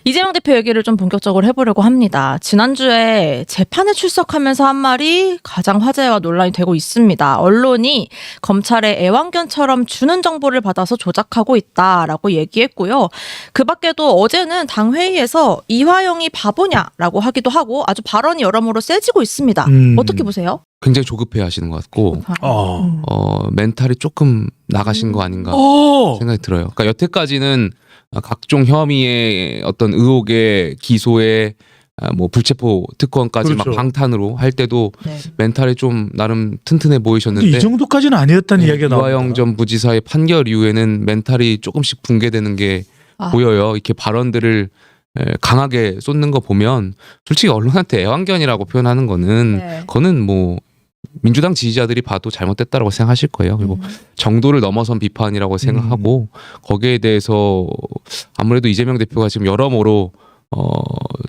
이재명 대표 얘기를 좀 본격적으로 해보려고 합니다. 지난주에 재판에 출석하면서 한 말이 가장 화제와 논란이 되고 있습니다. 언론이 검찰의 애완견처럼 주는 정보를 받아서 조작하고 있다라고 얘기했고요. 그 밖에도 어제는 당 회의에서 이화영이 바보냐라고 하기도 하고 아주 발언이 여러모로 세지고 있습니다. 어떻게 보세요? 굉장히 조급해 하시는 것 같고 멘탈이 조금 나가신 거 아닌가 생각이 들어요. 그러니까 여태까지는 각종 혐의의 어떤 의혹의 기소에 뭐 불체포 특권까지 그렇죠. 막 방탄으로 할 때도 네. 멘탈이 좀 나름 튼튼해 보이셨는데 이 정도까지는 아니었다는 이야기가 나옵니다. 이화영 전 부지사의 판결 이후에는 멘탈이 조금씩 붕괴되는 게 보여요. 이렇게 발언들을 강하게 쏟는 거 보면 솔직히 언론한테 애완견이라고 표현하는 거는 그거는 뭐 민주당 지지자들이 봐도 잘못됐다라고 생각하실 거예요. 그리고 정도를 넘어선 비판이라고 생각하고 거기에 대해서 아무래도 이재명 대표가 지금 여러모로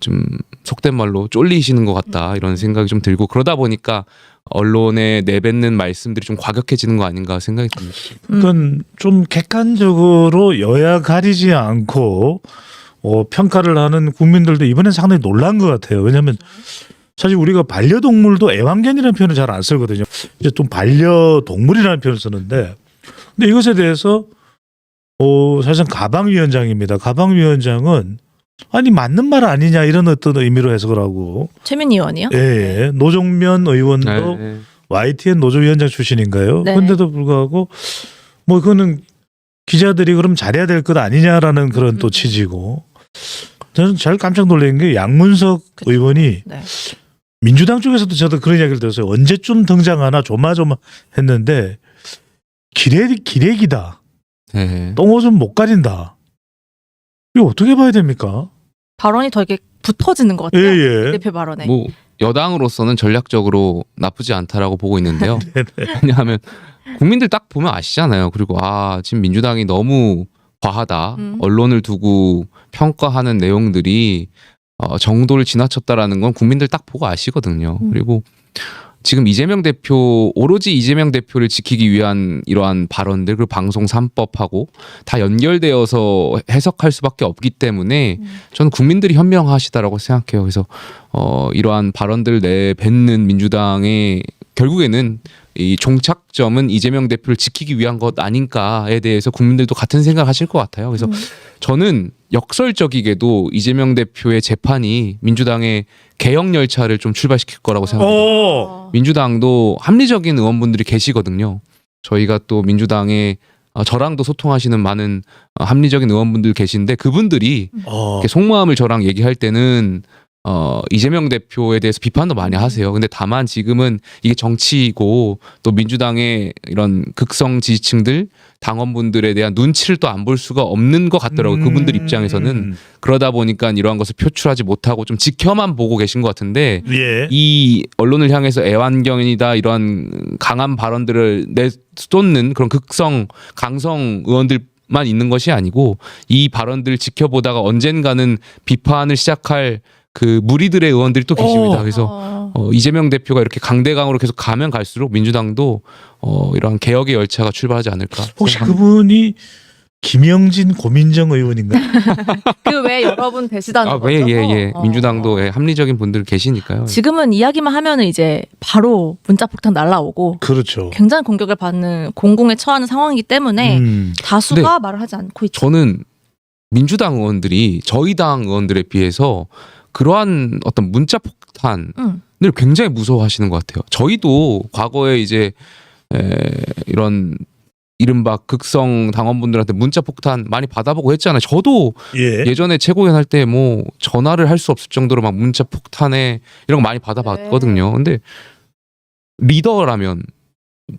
좀 속된 말로 쫄리시는 것 같다 이런 생각이 좀 들고 그러다 보니까 언론에 내뱉는 말씀들이 좀 과격해지는 거 아닌가 생각이 듭니다. 그건 좀 객관적으로 여야 가리지 않고 평가를 하는 국민들도 이번엔 상당히 놀란 것 같아요. 왜냐하면 사실 우리가 반려동물도 애완견이라는 표현을 잘 안 쓰거든요. 이제 좀 반려동물이라는 표현을 쓰는데, 근데 이것에 대해서 사실은 가방위원장입니다. 가방위원장은 아니 맞는 말 아니냐 이런 어떤 의미로 해석을 하고. 최민희 의원이요? 예, 노정면 의원도 YTN 노조위원장 출신인가요? 네. 그런데도 불구하고 뭐 그거는 기자들이 그럼 잘해야 될 것 아니냐라는 그런 또 취지고. 저는 제일 깜짝 놀란 게 양문석 의원이 민주당 쪽에서도 저도 그런 이야기를 들었어요. 언제쯤 등장하나 조마조마했는데 기레기다. 똥오줌 못 가린다. 이거 어떻게 봐야 됩니까? 발언이 더 이렇게 붙어지는 것 같아요. 예. 대표 발언에. 뭐 여당으로서는 전략적으로 나쁘지 않다라고 보고 있는데요. 왜냐하면 국민들 딱 보면 아시잖아요. 그리고 지금 민주당이 너무 과하다. 언론을 두고 평가하는 내용들이 정도를 지나쳤다라는 건 국민들 딱 보고 아시거든요. 그리고 지금 이재명 대표 오로지 이재명 대표를 지키기 위한 이러한 발언들 그리고 방송 3법하고 다 연결되어서 해석할 수밖에 없기 때문에 저는 국민들이 현명하시다라고 생각해요. 그래서 이러한 발언들 내뱉는 민주당의 결국에는 이 종착점은 이재명 대표를 지키기 위한 것 아닌가에 대해서 국민들도 같은 생각하실 것 같아요. 그래서 저는 역설적이게도 이재명 대표의 재판이 민주당의 개혁 열차를 좀 출발시킬 거라고 생각합니다. 민주당도 합리적인 의원분들이 계시거든요. 저희가 또 민주당에 저랑도 소통하시는 많은 합리적인 의원분들 계신데 그분들이 이렇게 속마음을 저랑 얘기할 때는 이재명 대표에 대해서 비판도 많이 하세요. 근데 다만 지금은 이게 정치이고 또 민주당의 이런 극성 지지층들 당원분들에 대한 눈치를 또 안 볼 수가 없는 것 같더라고요. 그분들 입장에서는. 그러다 보니까 이러한 것을 표출하지 못하고 좀 지켜만 보고 계신 것 같은데 이 언론을 향해서 애완견이다 이러한 강한 발언들을 내쏟는 그런 극성 강성 의원들만 있는 것이 아니고 이 발언들을 지켜보다가 언젠가는 비판을 시작할 그 무리들의 의원들이 또 계십니다. 그래서 이재명 대표가 이렇게 강대강으로 계속 가면 갈수록 민주당도 이러한 개혁의 열차가 출발하지 않을까. 혹시 그분이 김영진 고민정 의원인가요? 그 외에 여러분 계시다는 거죠? 예. 민주당도 합리적인 분들 계시니까요. 지금은 이야기만 하면은 이제 바로 문자 폭탄 날라오고 그렇죠. 굉장히 공격을 받는 공공에 처하는 상황이기 때문에 다수가 말을 하지 않고 있죠. 저는 민주당 의원들이 저희 당 의원들에 비해서 그러한 어떤 문자 폭탄을 굉장히 무서워하시는 것 같아요. 저희도 과거에 이제 이런 이른바 극성 당원분들한테 문자 폭탄 많이 받아보고 했잖아요. 저도 예전에 최고위원 할 때 뭐 전화를 할 수 없을 정도로 막 문자 폭탄에 이런 거 많이 받아봤거든요. 근데 리더라면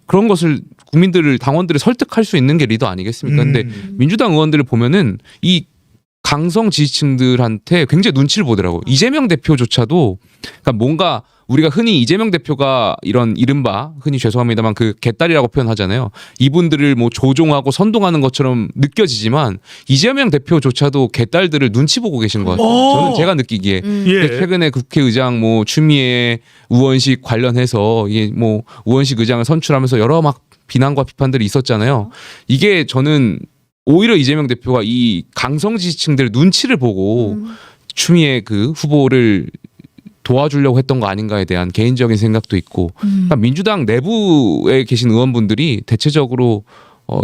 그런 것을 국민들을 당원들을 설득할 수 있는 게 리더 아니겠습니까? 근데 민주당 의원들을 보면은 이 강성 지지층들한테 굉장히 눈치를 보더라고요. 이재명 대표조차도 그러니까 뭔가 우리가 흔히 이재명 대표가 이런 이른바 흔히 죄송합니다만 그 개딸이라고 표현하잖아요. 이분들을 뭐 조종하고 선동하는 것처럼 느껴지지만 이재명 대표조차도 개딸들을 눈치 보고 계신 것 같아요. 저는 제가 느끼기에 최근에 국회의장 뭐 추미애 우원식 관련해서 이게 뭐 우원식 의장을 선출하면서 여러 막 비난과 비판들이 있었잖아요. 이게 저는 오히려 이재명 대표가 이 강성 지지층들의 눈치를 보고 추미애 그 후보를 도와주려고 했던 거 아닌가에 대한 개인적인 생각도 있고 그러니까 민주당 내부에 계신 의원분들이 대체적으로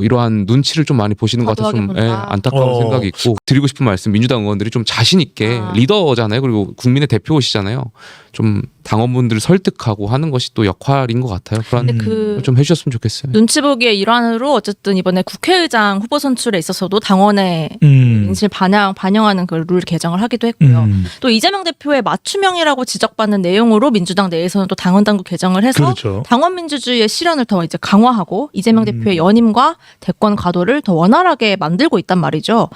이러한 눈치를 좀 많이 보시는 것 같아서 좀 안타까운 생각이 있고 드리고 싶은 말씀 민주당 의원들이 좀 자신 있게 리더잖아요. 그리고 국민의 대표시잖아요. 좀 당원분들을 설득하고 하는 것이 또 역할인 것 같아요. 그런 좀 해주셨으면 좋겠어요. 눈치 보기의 일환으로 어쨌든 이번에 국회의장 후보 선출에 있어서도 당원의 인식을 반영하는 그 룰 개정을 하기도 했고요. 또 이재명 대표의 맞춤형이라고 지적받는 내용으로 민주당 내에서는 또 당원 당규 개정을 해서 그렇죠. 당원 민주주의의 실현을 더 이제 강화하고 이재명 대표의 연임과 대권 가도를 더 원활하게 만들고 있단 말이죠.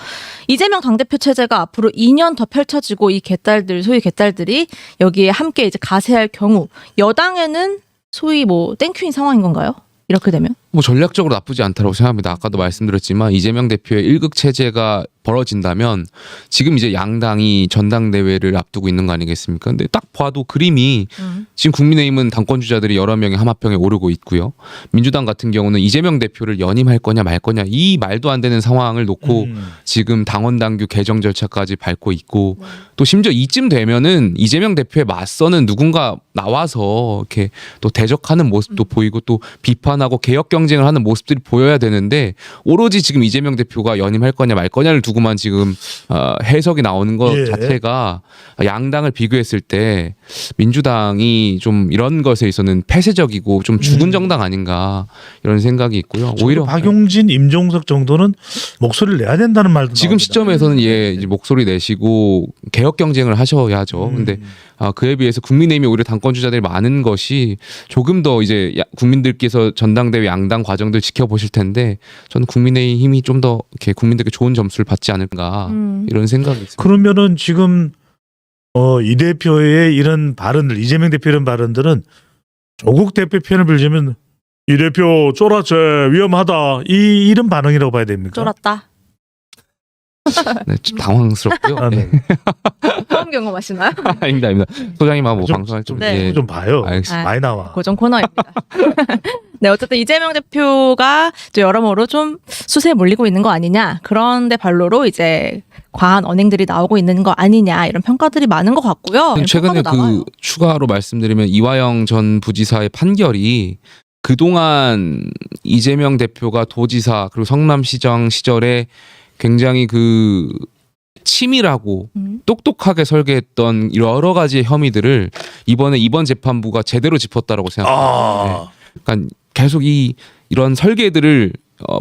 이재명 당대표 체제가 앞으로 2년 더 펼쳐지고 이 개딸들 소위 개딸들이 여기에 함께 이제 가세할 경우 여당에는 소위 뭐 땡큐인 상황인 건가요? 이렇게 되면? 뭐 전략적으로 나쁘지 않다고 생각합니다. 아까도 말씀드렸지만 이재명 대표의 일극 체제가 벌어진다면 지금 이제 양당이 전당대회를 앞두고 있는 거 아니겠습니까? 근데 딱 봐도 그림이 지금 국민의힘은 당권 주자들이 여러 명이 하마평에 오르고 있고요. 민주당 같은 경우는 이재명 대표를 연임할 거냐 말 거냐 이 말도 안 되는 상황을 놓고 지금 당원 당규 개정 절차까지 밟고 있고 또 심지어 이쯤 되면은 이재명 대표에 맞서는 누군가 나와서 이렇게 또 대적하는 모습도 보이고 또 비판하고 개혁 경쟁을 하는 모습들이 보여야 되는데 오로지 지금 이재명 대표가 연임할 거냐 말 거냐를 두고만 지금 해석이 나오는 것 자체가 양당을 비교했을 때 민주당이 좀 이런 것에 있어서는 폐쇄적이고 좀 죽은 정당 아닌가 이런 생각이 있고요. 오히려 박용진, 임종석 정도는 목소리를 내야 된다는 말도 지금 나옵니다. 시점에서는 이제 목소리 내시고 개혁 경쟁을 하셔야죠. 근데 그에 비해서 국민의힘이 오히려 당권 주자들이 많은 것이 조금 더 이제 국민들께서 전당대회 양당 과정들 지켜보실 텐데 저는 국민의힘이 좀 더 이렇게 국민들께 좋은 점수를 받지 않을까 이런 생각이 있습니다. 그러면은 지금 이 대표의 이런 발언들, 이재명 대표 이런 발언들은 조국 대표 편을 빌자면 이 대표 쫄았제 위험하다 이런 반응이라고 봐야 됩니까? 쫄았다. 네, 좀 당황스럽고요. 아, 네. 처음 경험하시나요? 아닙니다, 아닙니다. 소장님하고 뭐 방송할 좀 네. 좀 봐요. 알겠습니다. 많이 나와. 고정 코너입니다. 네, 어쨌든 이재명 대표가 또 여러모로 좀 수세에 몰리고 있는 거 아니냐. 그런데 반로로 이제 과한 언행들이 나오고 있는 거 아니냐 이런 평가들이 많은 것 같고요. 최근에 평가도 나와요. 추가로 말씀드리면 이화영 전 부지사의 판결이 그동안 이재명 대표가 도지사 그리고 성남시장 시절에 굉장히 치밀하고 똑똑하게 설계했던 여러 가지의 혐의들을 이번 재판부가 제대로 짚었다라고 생각합니다. 그러니까 계속 이런 설계들을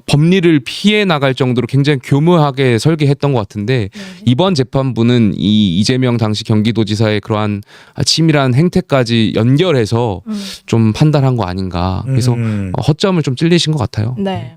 법리를 피해 나갈 정도로 굉장히 교묘하게 설계했던 것 같은데 이번 재판부는 이재명 당시 경기도지사의 그러한 치밀한 행태까지 연결해서 좀 판단한 거 아닌가. 그래서 허점을 좀 찔리신 것 같아요. 네.